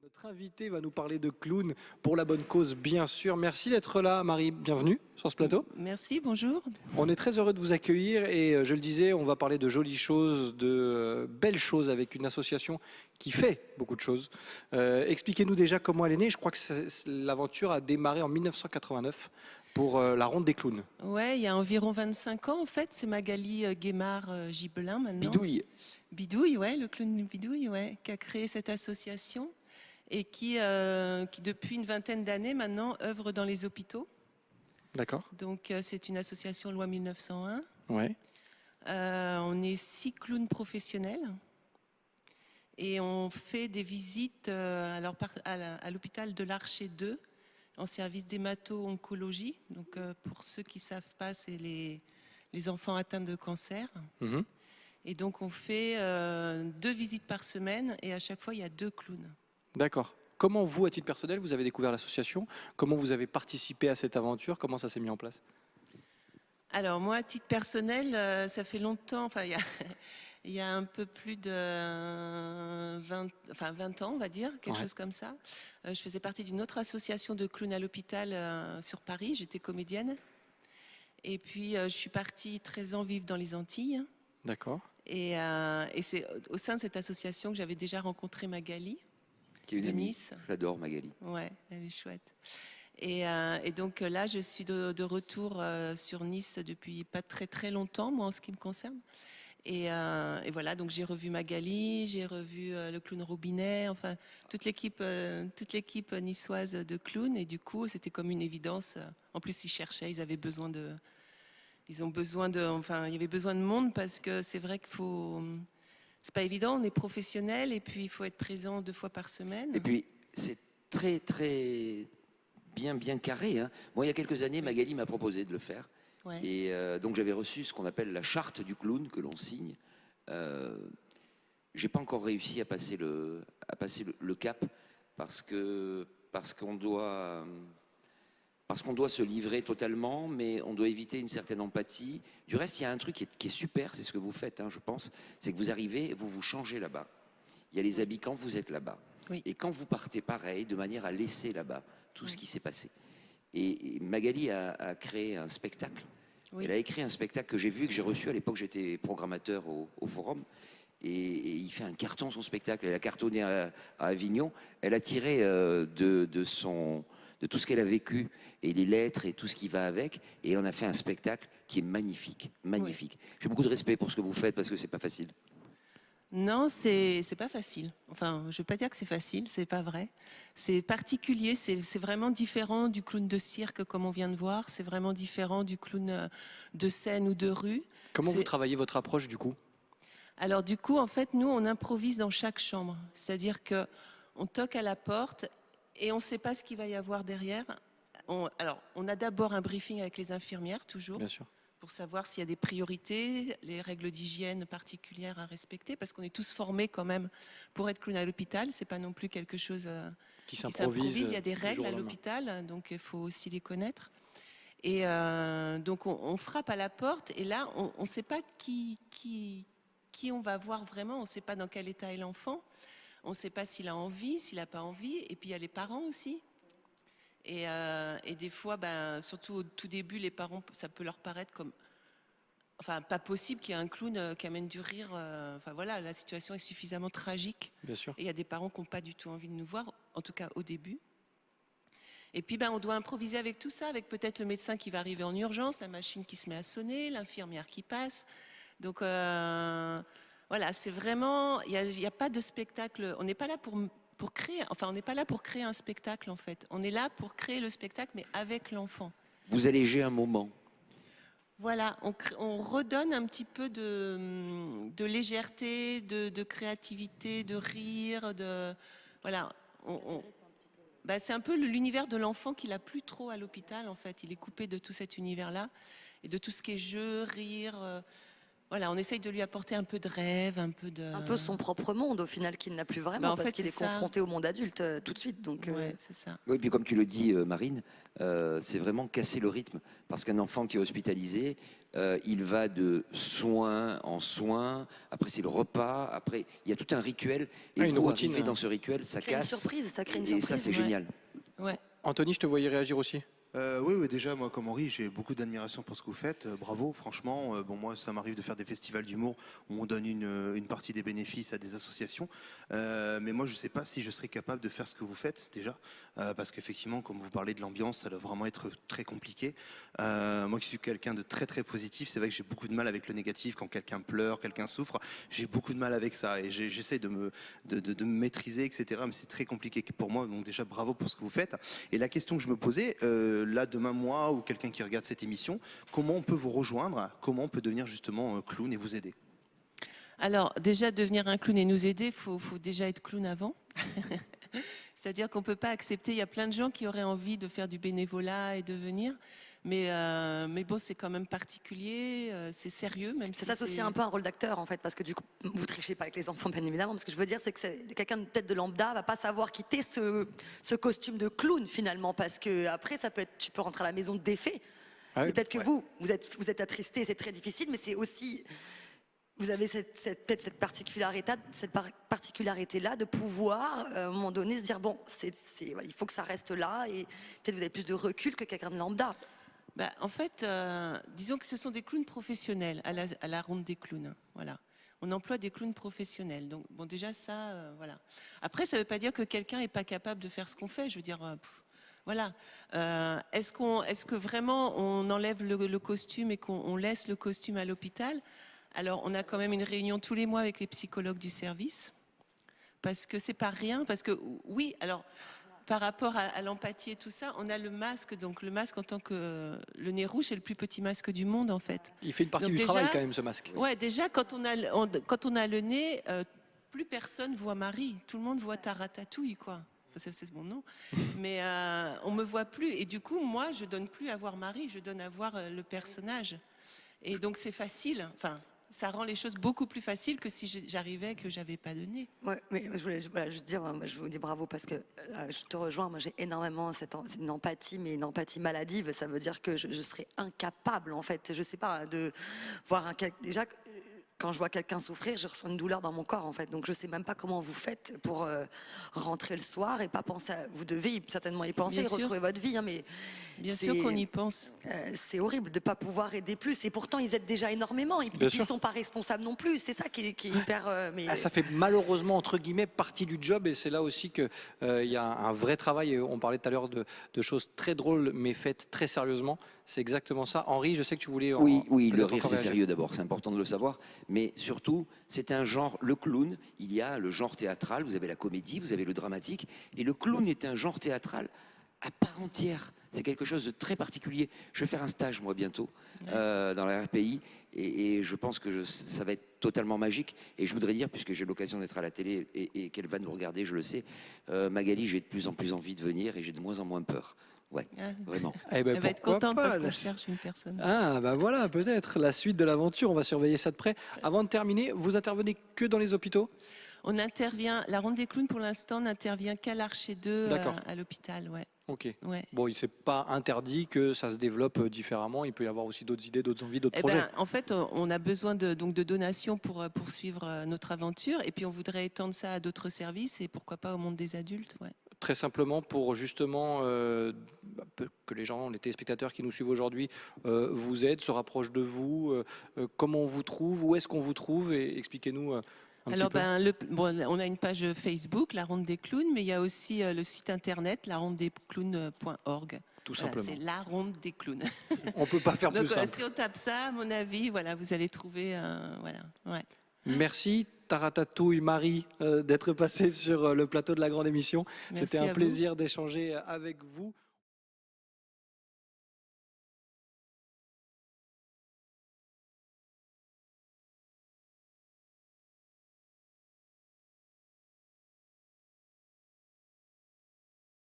Notre invité va nous parler de clown pour la bonne cause, bien sûr. Merci d'être là, Marie. Bienvenue sur ce plateau. Merci, bonjour. On est très heureux de vous accueillir et je le disais, on va parler de jolies choses, de belles choses avec une association qui fait beaucoup de choses. Expliquez-nous déjà comment elle est née. Je crois que l'aventure a démarré en 1989 pour la Ronde des Clowns. Ouais, il y a environ 25 ans, en fait, c'est Magali Guémard-Gibelin maintenant. Bidouille. Bidouille, ouais, le clown Bidouille, ouais, qui a créé cette association et qui depuis une vingtaine d'années maintenant œuvre dans les hôpitaux. D'accord. Donc c'est une association loi 1901. Ouais. On est 6 clowns professionnels et on fait des visites à l'hôpital de l'Archer 2 en service d'hémato-oncologie. Donc pour ceux qui ne savent pas, c'est les enfants atteints de cancer. Mhm. Et donc on fait 2 visites par semaine et à chaque fois il y a 2 clowns. D'accord. Comment vous, à titre personnel, vous avez découvert l'association? Comment vous avez participé à cette aventure? Comment ça s'est mis en place? Alors moi, à titre personnel, ça fait longtemps, enfin il y a un peu plus de 20 ans, on va dire, quelque chose comme ça. Je faisais partie d'une autre association de clowns à l'hôpital sur Paris, j'étais comédienne. Et puis je suis partie 13 ans vivre dans les Antilles. D'accord. Et c'est au sein de cette association que j'avais déjà rencontré Magali. Qui est une de amie. Nice. J'adore Magali. Ouais, elle est chouette. Et donc là, je suis de retour sur Nice depuis pas très très longtemps, moi en ce qui me concerne. Et voilà, donc j'ai revu Magali, j'ai revu le clown Robinet, enfin toute l'équipe niçoise de clowns. Et du coup, c'était comme une évidence. En plus, ils cherchaient, ils avaient besoin de, enfin, il y avait besoin de monde parce que c'est vrai qu'il faut. C'est pas évident, on est professionnel et puis il faut être présent 2 fois par semaine. Et puis, c'est très, très bien carré. Hein. Moi, il y a quelques années, Magali m'a proposé de le faire. Ouais. Et donc, j'avais reçu ce qu'on appelle la charte du clown que l'on signe. J'ai pas encore réussi à passer le cap parce qu'on doit se livrer totalement, mais on doit éviter une certaine empathie. Du reste, il y a un truc qui est super, c'est ce que vous faites, hein, je pense, c'est que vous arrivez, vous changez là-bas. Il y a les habits quand vous êtes là-bas. Oui. Et quand vous partez, pareil, de manière à laisser là-bas tout ce qui s'est passé. Et Magali a créé un spectacle. Oui. Elle a écrit un spectacle que j'ai vu et que j'ai reçu à l'époque, j'étais programmateur au Forum. Et il fait un carton, son spectacle. Elle a cartonné à Avignon. Elle a tiré de tout ce qu'elle a vécu et les lettres et tout ce qui va avec, et on a fait un spectacle qui est magnifique, magnifique. Oui. J'ai beaucoup de respect pour ce que vous faites parce que c'est pas facile. Non, c'est pas facile. Enfin, je vais pas dire que c'est facile, c'est pas vrai. C'est particulier, c'est vraiment différent du clown de cirque comme on vient de voir. C'est vraiment différent du clown de scène ou de rue. Comment vous travaillez votre approche du coup? Alors du coup, en fait, nous, on improvise dans chaque chambre. C'est-à-dire que on toque à la porte. Et on ne sait pas ce qu'il va y avoir derrière. Alors, on a d'abord un briefing avec les infirmières, toujours, Bien sûr, pour savoir s'il y a des priorités, les règles d'hygiène particulières à respecter, parce qu'on est tous formés quand même pour être clown à l'hôpital. C'est pas non plus quelque chose qui s'improvise. Il y a des règles à l'hôpital, donc il faut aussi les connaître. Et donc, on frappe à la porte, et là, on ne sait pas qui on va voir vraiment. On ne sait pas dans quel état est l'enfant. On ne sait pas s'il a envie, s'il n'a pas envie. Et puis il y a les parents aussi. Et des fois, surtout au tout début, les parents, ça peut leur paraître comme... Enfin, pas possible qu'il y ait un clown qui amène du rire. Enfin voilà, la situation est suffisamment tragique. bien sûr. Et il y a des parents qui n'ont pas du tout envie de nous voir, en tout cas au début. Et puis on doit improviser avec tout ça, avec peut-être le médecin qui va arriver en urgence, la machine qui se met à sonner, l'infirmière qui passe. Donc... voilà, c'est vraiment, il n'y a pas de spectacle. On n'est pas là pour créer, enfin, on n'est pas là pour créer un spectacle en fait. On est là pour créer le spectacle, mais avec l'enfant. Vous allégez un moment. Voilà, on redonne un petit peu de légèreté, de créativité, de rire, voilà. C'est un peu l'univers de l'enfant qu'il n'a plus trop à l'hôpital en fait. Il est coupé de tout cet univers-là et de tout ce qui est jeu, rire. Voilà, on essaye de lui apporter un peu de rêve, un peu son propre monde au final qu'il n'a plus vraiment, parce qu'il est confronté au monde adulte tout de suite. Donc ouais, c'est ça. Oui, puis comme tu le dis, Marine, c'est vraiment casser le rythme, parce qu'un enfant qui est hospitalisé, il va de soin en soin, après c'est le repas, après il y a tout un rituel, et une routine, arriver dans ce rituel, ça casse. Ça crée une Et surprise. ça, c'est génial. Ouais. Anthony, je te voyais réagir aussi. Oui, déjà, moi, comme Henri, j'ai beaucoup d'admiration pour ce que vous faites. Bravo, franchement. Bon, moi, ça m'arrive de faire des festivals d'humour où on donne une partie des bénéfices à des associations. Mais moi, je ne sais pas si je serais capable de faire ce que vous faites, déjà. Parce qu'effectivement, comme vous parlez de l'ambiance, ça doit vraiment être très compliqué. Moi, qui suis quelqu'un de très, très positif, c'est vrai que j'ai beaucoup de mal avec le négatif. Quand quelqu'un pleure, quelqu'un souffre, j'ai beaucoup de mal avec ça. Et j'essaie de me maîtriser, etc. Mais c'est très compliqué pour moi. Donc, déjà, bravo pour ce que vous faites. Et la question que je me posais, là, demain, moi ou quelqu'un qui regarde cette émission, comment on peut vous rejoindre? Comment on peut devenir justement clown et vous aider? Alors, déjà, devenir un clown et nous aider, il faut déjà être clown avant. C'est-à-dire qu'on ne peut pas accepter, il y a plein de gens qui auraient envie de faire du bénévolat et de venir. Mais bon, c'est quand même particulier, c'est sérieux. Même ça s'associe un peu à un rôle d'acteur, en fait, parce que du coup, vous trichez pas avec les enfants, bien évidemment. Mais ce que je veux dire, c'est que quelqu'un de tête de lambda va pas savoir quitter ce costume de clown, finalement, parce que après, ça peut être, tu peux rentrer à la maison défait. Ah oui. Peut-être que vous êtes attristé, c'est très difficile, mais c'est aussi... Vous avez peut-être cette particularité-là de pouvoir, à un moment donné, se dire, bon, il faut que ça reste là, et peut-être vous avez plus de recul que quelqu'un de lambda. Bah, en fait, disons que ce sont des clowns professionnels à la ronde des clowns. Voilà. On emploie des clowns professionnels. Donc, bon, déjà, ça, voilà. Après, ça ne veut pas dire que quelqu'un n'est pas capable de faire ce qu'on fait. Je veux dire, voilà. Est-ce que vraiment on enlève le costume et qu'on laisse le costume à l'hôpital? Alors, on a quand même une réunion tous les mois avec les psychologues du service. Parce que c'est pas rien. Parce que, oui, alors... Par rapport à l'empathie et tout ça, on a le masque. Donc le masque en tant que le nez rouge, c'est le plus petit masque du monde en fait. Il fait une partie donc du déjà, travail quand même ce masque. Ouais, déjà quand on a le nez, plus personne voit Marie. Tout le monde voit Taratatouille quoi. Enfin, c'est mon nom. Mais on me voit plus. Et du coup, moi, je donne plus à voir Marie, je donne à voir le personnage. Et donc c'est facile. Enfin. Ça rend les choses beaucoup plus faciles que si j'arrivais que j'avais pas de nez. Ouais, mais je voulais juste dire, je vous dis bravo parce que je te rejoins. Moi, j'ai énormément une empathie, mais une empathie maladive. Ça veut dire que je serais incapable, en fait. Je sais pas de voir déjà. Quand je vois quelqu'un souffrir, je ressens une douleur dans mon corps, en fait. Donc, je sais même pas comment vous faites pour rentrer le soir et pas penser vous devez certainement y penser et retrouver votre vie. Hein, mais bien sûr qu'on y pense. C'est horrible de pas pouvoir aider plus. Et pourtant, ils aident déjà énormément. Et puis, ils sont pas responsables non plus. C'est ça qui est hyper... Ça fait malheureusement, entre guillemets, partie du job. Et c'est là aussi qu'il y a un vrai travail. On parlait tout à l'heure de choses très drôles, mais faites très sérieusement. C'est exactement ça. Henri, je sais que tu voulais... Oui, le rire, c'est sérieux d'abord. C'est important de le savoir. Mais surtout, c'est un genre, le clown, il y a le genre théâtral, vous avez la comédie, vous avez le dramatique, et le clown est un genre théâtral à part entière. C'est quelque chose de très particulier. Je vais faire un stage, moi, bientôt, dans la RPI, et je pense que ça va être totalement magique. Et je voudrais dire, puisque j'ai l'occasion d'être à la télé et qu'elle va nous regarder, je le sais, Magali, j'ai de plus en plus envie de venir et j'ai de moins en moins peur. Ouais, vraiment. Elle va être contente parce qu'on cherche une personne. Ah, bah voilà, peut-être la suite de l'aventure. On va surveiller ça de près. Avant de terminer, vous intervenez que dans les hôpitaux? On intervient, la ronde des clowns pour l'instant n'intervient qu'à l'Archer 2 à l'hôpital. Ouais. Ok. Ouais. Bon, il s'est pas interdit que ça se développe différemment. Il peut y avoir aussi d'autres idées, d'autres envies, d'autres projets. En fait, on a besoin de donations pour poursuivre notre aventure. Et puis, on voudrait étendre ça à d'autres services et pourquoi pas au monde des adultes. Ouais. Très simplement pour justement que les gens, les téléspectateurs qui nous suivent aujourd'hui vous aident, se rapprochent de vous. Comment on vous trouve? Où est-ce qu'on vous trouve? Et expliquez-nous un petit peu. On a une page Facebook, La Ronde des Clowns, mais il y a aussi le site internet, larondedesclowns.org. Tout simplement. C'est La Ronde des Clowns. On peut pas faire plus simple. Si on tape ça, à mon avis, voilà, vous allez trouver... voilà, ouais. Merci Taratatouille Marie d'être passée sur le plateau de la grande émission. C'était un plaisir d'échanger avec vous.